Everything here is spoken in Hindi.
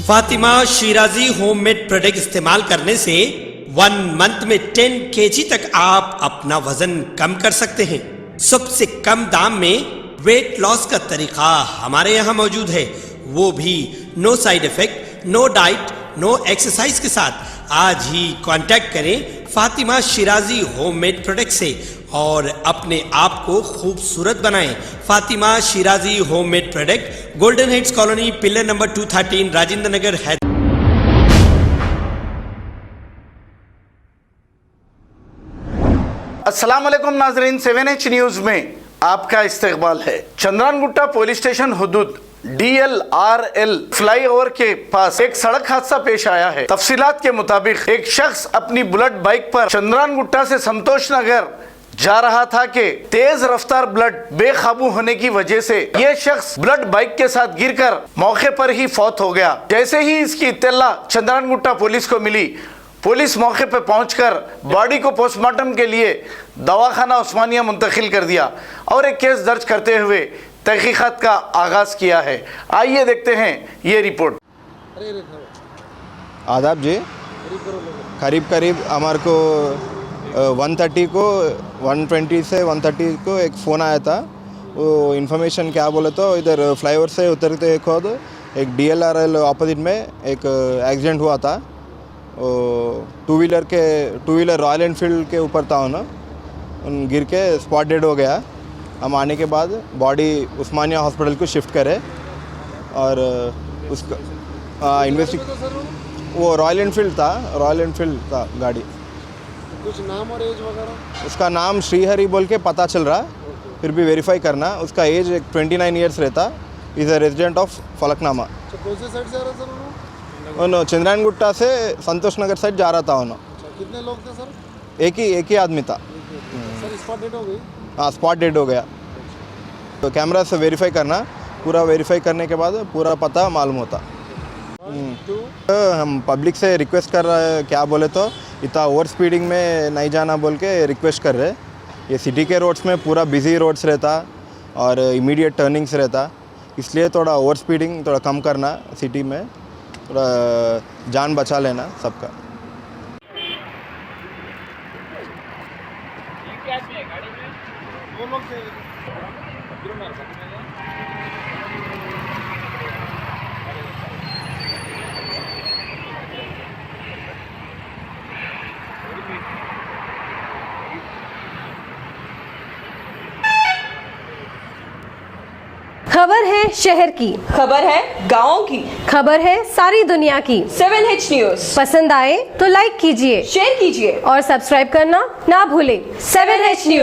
फातिमा शिराजी होममेड प्रोडक्ट इस्तेमाल करने से 1 मंथ में 10 kg तक आप अपना वजन कम कर सकते हैं। सबसे कम दाम में वेट लॉस का तरीका हमारे यहाँ मौजूद है, वो भी no side effect, no diet, no exercise के साथ। आज ही कांटेक्ट करें फातिमा शिराजी होममेड प्रोडक्ट से और अपने आप को खूबसूरत बनाएं। Fatima Shirazi homemade product, golden heads colony, pillar number 213, Rajendra Nagar, Hyderabad. अस्सलाम वालेकुम नाजरीन, 7H न्यूज में आपका इस्तकबाल है। चंद्रानगुट्टा पुलिस स्टेशन हुदूद DLRL फ्लाईओवर के पास एक सड़क हादसा पेश आया है। तफसीलात के मुताबिक एक शख्स अपनी बुलेट बाइक पर चंद्रानगुट्टा से संतोष नगर जा रहा था कि तेज रफ्तार बुलेट बेकाबू होने की वजह से यह शख्स बुलेट बाइक के साथ गिरकर मौके पर ही फौत हो गया। जैसे ही इसकी इत्तला चंद्रानगुट्टा पुलिस को मिली, पुलिस मौके पर पहुंचकर बॉडी को पोस्टमार्टम के लिए दवाखाना उस्मानिया मुंतकिल कर दिया और एक केस दर्ज करते हुए तहकीकात का आगाज किया है। आइए देखते हैं ये रिपोर्ट। आदाब जी, करीब हमारे को 130 को 120 से 130 को एक फ़ोन आया था। वो इन्फॉर्मेशन क्या बोले तो इधर फ्लाईओवर से उतरते खुद एक DLRL अपोजिट में एक एक्सीडेंट हुआ था। टू व्हीलर रॉयल एनफील्ड के ऊपर था ना, गिर के स्पॉट डेड हो गया। हम आने के बाद बॉडी उस्मानिया हॉस्पिटल को शिफ्ट करे और उसका वो रॉयल एनफील्ड था गाड़ी। कुछ नाम और एज वगैरह? उसका नाम श्रीहरी बोल के पता चल रहा, फिर भी वेरीफाई करना। उसका एज 29 ईयर्स रहता। Is a resident of Falaknuma. कौन से साइड से आ रहा सर? उन्होंने चंद्रानगुट्टा से संतोष नगर साइड जा रहा था। उन्होंने कितने लोग थे सर? एक ही आदमी था सर। स्पॉट डेड हो गई? हाँ, स्पॉट डेड हो गया। तो कैमरा से वेरीफाई करना, पूरा वेरीफाई करने के बाद पूरा पता मालूम होता। हम पब्लिक से रिक्वेस्ट कर रहे हैं, क्या बोले तो इतना ओवर स्पीडिंग में नहीं जाना बोल के रिक्वेस्ट कर रहे। ये सिटी के रोड्स में पूरा बिजी रोड्स रहता और इमीडिएट टर्निंग्स रहता, इसलिए थोड़ा ओवर स्पीडिंग थोड़ा कम करना, सिटी में थोड़ा जान बचा लेना सबका। खबर है शहर की, खबर है गाँव की, खबर है सारी दुनिया की। 7H न्यूज पसंद आए तो लाइक कीजिए, शेयर कीजिए और सब्सक्राइब करना ना भूलें। 7H news.